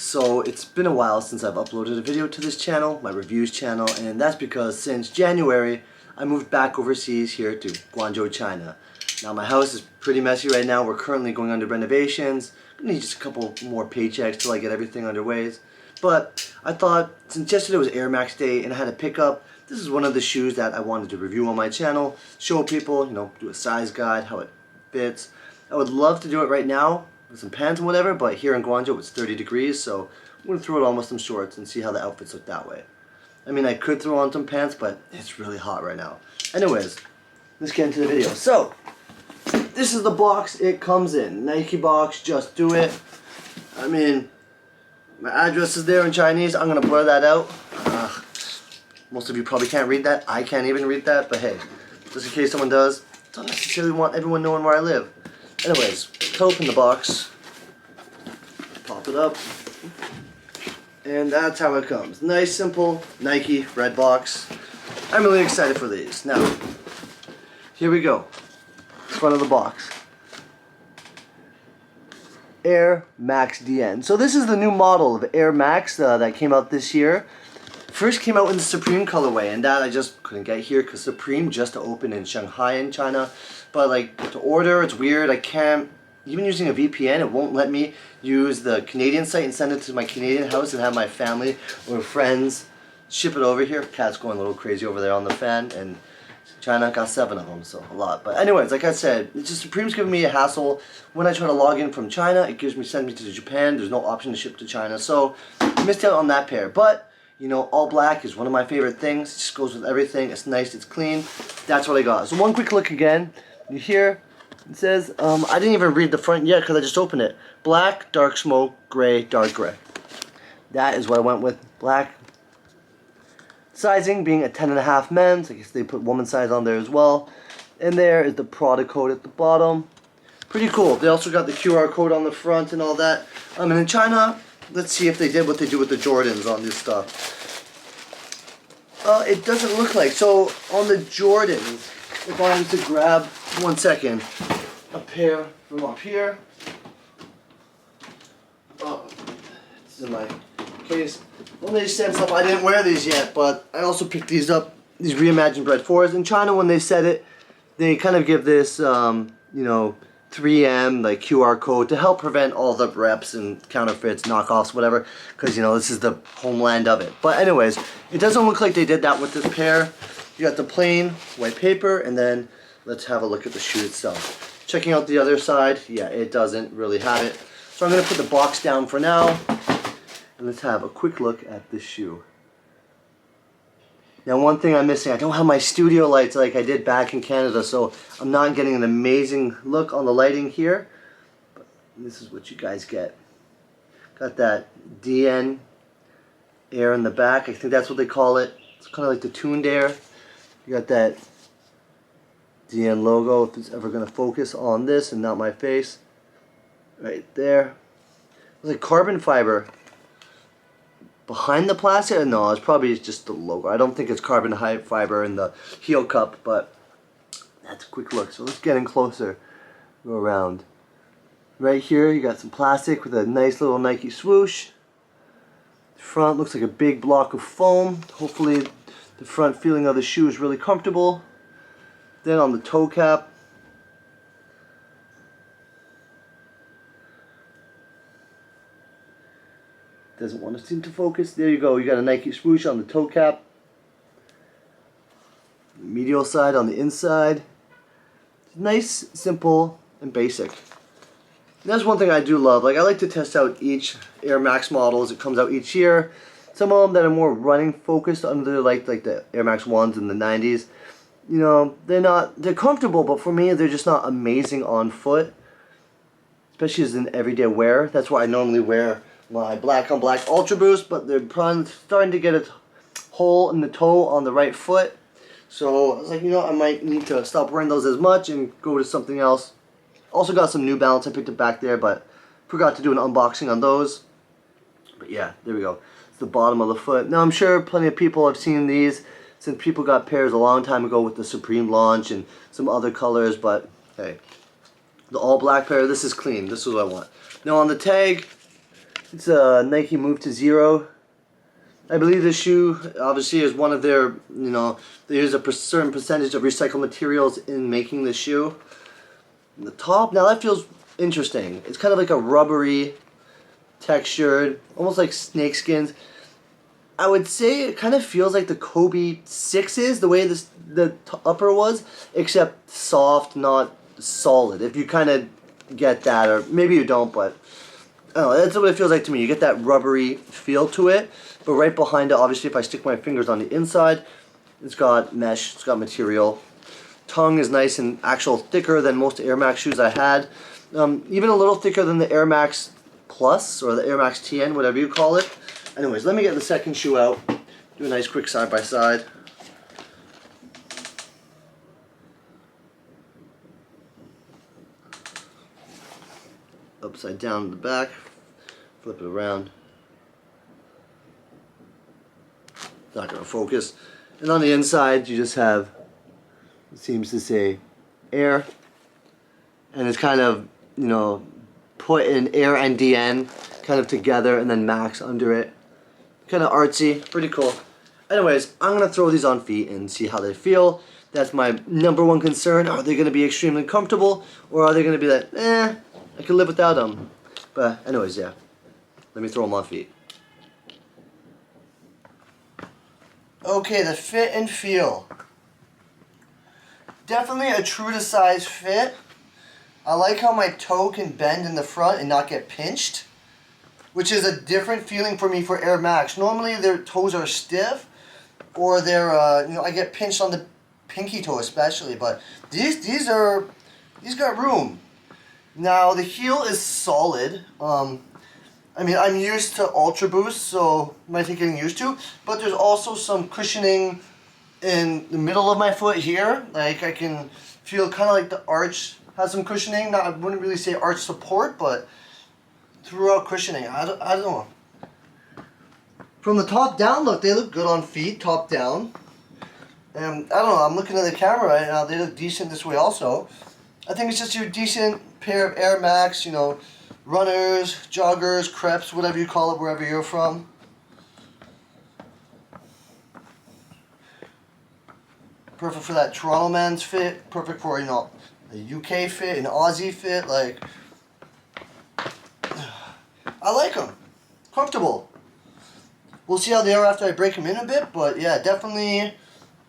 So it's been a while since I've uploaded a video to this channel, my reviews channel, and that's because since January I moved back overseas here to Guangzhou, China. Now my house is pretty messy right now. We're currently going under renovations. I need just a couple more paychecks till I get everything underway. But I thought since yesterday was Air Max Day and I had a pickup, this is one of the shoes that I wanted to review on my channel, show people, do a size guide, how it fits. I would love to do it right now with some pants and whatever, but here in Guangzhou it's 30 degrees, so I'm going to throw it on with some shorts and see how the outfits look that way. I mean, I could throw on some pants, but it's really hot right now. Anyways, let's get into the video. So, this is the box it comes in. Nike box, just do it. I mean, my address is there in Chinese. I'm going to blur that out. Most of you probably can't read that. I can't even read that, but hey, just in case someone does, I don't necessarily want everyone knowing where I live. Anyways, cut open the box, pop it up, and that's how it comes. Nice, simple, Nike, red box. I'm really excited for these. Now, here we go. Front of the box. Air Max DN. So this is the new model of Air Max that came out this year. First came out in the Supreme colorway, and that I just couldn't get here because Supreme just opened in Shanghai in China. But like to order, it's weird. I can't, even using a VPN, it won't let me use the Canadian site and send it to my Canadian house and have my family or friends ship it over here. Cat's going a little crazy over there on the fan, and China got 7 of them, so a lot. But anyways, like I said, it's just Supreme's giving me a hassle. When I try to log in from China, it sends me to Japan. There's no option to ship to China, so I missed out on that pair. But all black is one of my favorite things. It just goes with everything. It's nice, it's clean. That's what I got. So one quick look again. Here it says, I didn't even read the front yet because I just opened it. Black, dark smoke, gray, dark gray. That is what I went with. Black. Sizing being a 10.5 men's. I guess they put woman size on there as well. And there is the product code at the bottom. Pretty cool. They also got the QR code on the front and all that. And in China, let's see if they did what they do with the Jordans on this stuff. It doesn't look like. So on the Jordans, if I was to grab, 1 second, a pair from up here. Oh, it's in my case. Well, they sent stuff. I didn't wear these yet, but I also picked these up, these reimagined Red 4s. In China, when they said it, they kind of give this, 3M, like QR code to help prevent all the reps and counterfeits, knockoffs, whatever, because this is the homeland of it. But anyways, it doesn't look like they did that with this pair. You got the plain white paper, and then let's have a look at the shoe itself. Checking out the other side, yeah, it doesn't really have it. So I'm going to put the box down for now, and let's have a quick look at this shoe. Now, one thing I'm missing, I don't have my studio lights like I did back in Canada, so I'm not getting an amazing look on the lighting here. But this is what you guys get. Got that DN Air in the back. I think that's what they call it. It's kind of like the tuned Air. You got that DN logo, if it's ever going to focus on this and not my face. Right there. It's like carbon fiber. Behind the plastic? No, it's probably just the logo. I don't think it's carbon fiber in the heel cup, but that's a quick look. So let's get in closer. Go around. Right here, you got some plastic with a nice little Nike swoosh. The front looks like a big block of foam. Hopefully the front feeling of the shoe is really comfortable. Then on the toe cap, doesn't want to seem to focus. There you go. You got a Nike swoosh on the toe cap. Medial side on the inside. Nice, simple, and basic. And that's one thing I do love. Like, I like to test out each Air Max model as it comes out each year. Some of them that are more running focused under like the Air Max 1s in the 90s. They're comfortable, but for me, they're just not amazing on foot. Especially as an everyday wear. That's why I normally wear my black on black Ultra Boost, but they're starting to get a hole in the toe on the right foot. So I was like, I might need to stop wearing those as much and go to something else. Also got some New Balance. I picked it back there, but forgot to do an unboxing on those. But yeah, there we go. It's the bottom of the foot. Now I'm sure plenty of people have seen these since people got pairs a long time ago with the Supreme launch and some other colors, but hey, the all black pair, this is clean. This is what I want. Now on the tag, It's a Nike Move to Zero. I believe this shoe obviously is one of their, they use a certain percentage of recycled materials in making the shoe. The top, now that feels interesting. It's kind of like a rubbery textured, almost like snake skins. I would say it kind of feels like the Kobe 6s, the way the upper was, except soft, not solid. If you kind of get that, or maybe you don't, but I don't know, that's what it feels like to me. You get that rubbery feel to it, but right behind it, obviously, if I stick my fingers on the inside, it's got mesh, it's got material. Tongue is nice and actual thicker than most Air Max shoes I had. Even a little thicker than the Air Max Plus, or the Air Max TN, whatever you call it. Anyways, let me get the second shoe out. Do a nice quick side by side. Upside down in the back. Flip it around. Not going to focus. And on the inside, you just have, it seems to say, Air. And it's kind of, put in Air and DN kind of together, and then Max under it. Kind of artsy, pretty cool. Anyways, I'm going to throw these on feet and see how they feel. That's my number one concern. Are they going to be extremely comfortable, or are they going to be like, I can live without them? But anyways, yeah. Let me throw them on feet. Okay, the fit and feel. Definitely a true to size fit. I like how my toe can bend in the front and not get pinched, which is a different feeling for me for Air Max. Normally their toes are stiff, or they're I get pinched on the pinky toe especially, but these got room. Now the heel is solid. I mean, I'm used to Ultra Boost, so it might take getting used to, but there's also some cushioning in the middle of my foot here. Like, I can feel kind of like the arch has some cushioning. Not, I wouldn't really say arch support, but throughout cushioning. I don't know. From the top down, look, they look good on feet, top down. And I don't know, I'm looking at the camera right now, they look decent this way also. I think it's just your decent pair of Air Max, runners, joggers, crepes, whatever you call it, wherever you're from. Perfect for that Toronto man's fit, perfect for, a UK fit, an Aussie fit, like, I like them. Comfortable. We'll see how they are after I break them in a bit, but yeah, definitely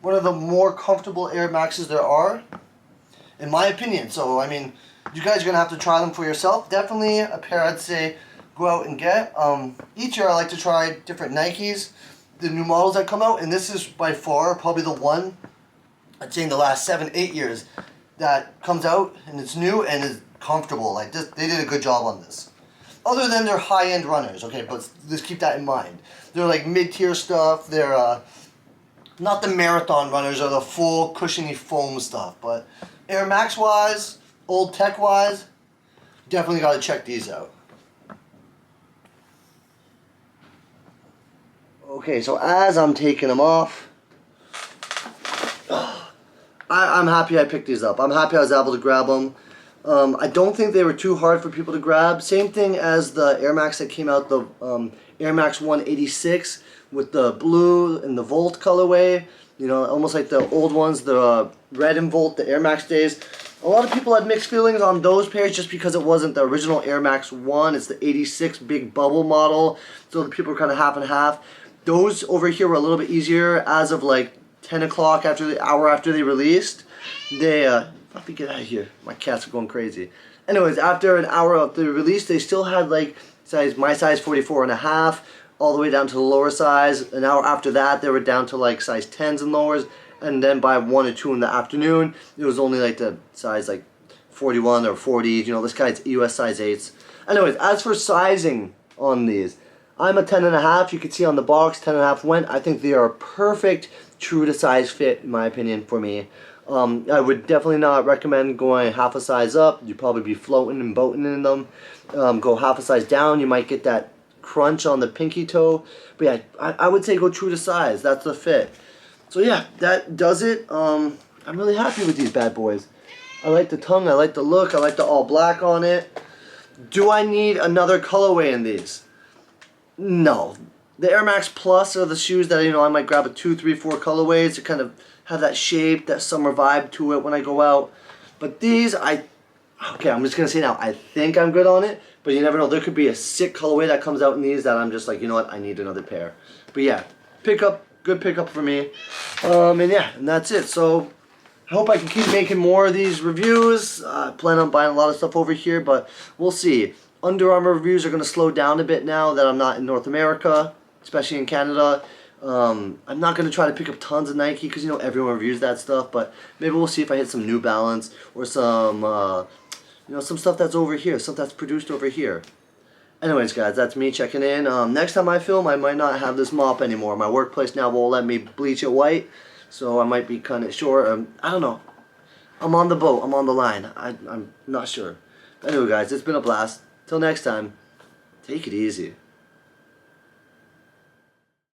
one of the more comfortable Air Maxes there are, in my opinion. So, I mean, you guys are going to have to try them for yourself. Definitely a pair I'd say go out and get. Each year I like to try different Nikes, the new models that come out, and this is by far probably the one, I'd say in the last 7-8 years, that comes out and it's new and is comfortable. Like, this, they did a good job on this. Other than their high-end runners, okay, but just keep that in mind. They're like mid-tier stuff. They're not the marathon runners or the full cushiony foam stuff, but Air Max-wise, old tech-wise, definitely got to check these out. Okay, so as I'm taking them off, I'm happy I picked these up. I'm happy I was able to grab them. I don't think they were too hard for people to grab. Same thing as the Air Max that came out, the Air Max 186 with the blue and the Volt colorway. Almost like the old ones, the red and Volt, the Air Max days. A lot of people had mixed feelings on those pairs just because it wasn't the original Air Max 1. It's the 86 big bubble model. So the people were kind of half and half. Those over here were a little bit easier as of like 10 o'clock after the hour after they released. They, let me get out of here. My cats are going crazy. Anyways, after an hour after the release, they still had like my size 44 and a half, all the way down to the lower size. An hour after that, they were down to like size 10s and lowers. And then by 1 or 2 in the afternoon, it was only like the size like 41 or 40. This guy's US size 8s. Anyways, as for sizing on these, I'm a 10 and a half. You can see on the box, 10 and a half went. I think they are a perfect true to size fit, in my opinion, for me. I would definitely not recommend going half a size up. You'd probably be floating and boating in them. Go half a size down, you might get that crunch on the pinky toe. But yeah, I would say go true to size. That's the fit. So yeah, that does it. I'm really happy with these bad boys. I like the tongue, I like the look, I like the all black on it. Do I need another colorway in these? No. The Air Max Plus are the shoes that, I might grab a 2, 3, 4 colorways to kind of have that shape, that summer vibe to it when I go out. But these, okay, I'm just going to say now, I think I'm good on it, but you never know. There could be a sick colorway that comes out in these that I'm just like, you know what, I need another pair. But yeah, good pickup for me. And yeah, and that's it. So I hope I can keep making more of these reviews. I plan on buying a lot of stuff over here, but we'll see. Under Armour reviews are going to slow down a bit now that I'm not in North America, especially in Canada. I'm not going to try to pick up tons of Nike because, everyone reviews that stuff, but maybe we'll see if I hit some New Balance or some, some stuff that's over here, stuff that's produced over here. Anyways, guys, that's me checking in. Next time I film, I might not have this mop anymore. My workplace now won't let me bleach it white, so I might be cutting it short. I don't know. I'm on the boat. I'm on the line. I'm not sure. But anyway, guys, it's been a blast. Till next time, take it easy.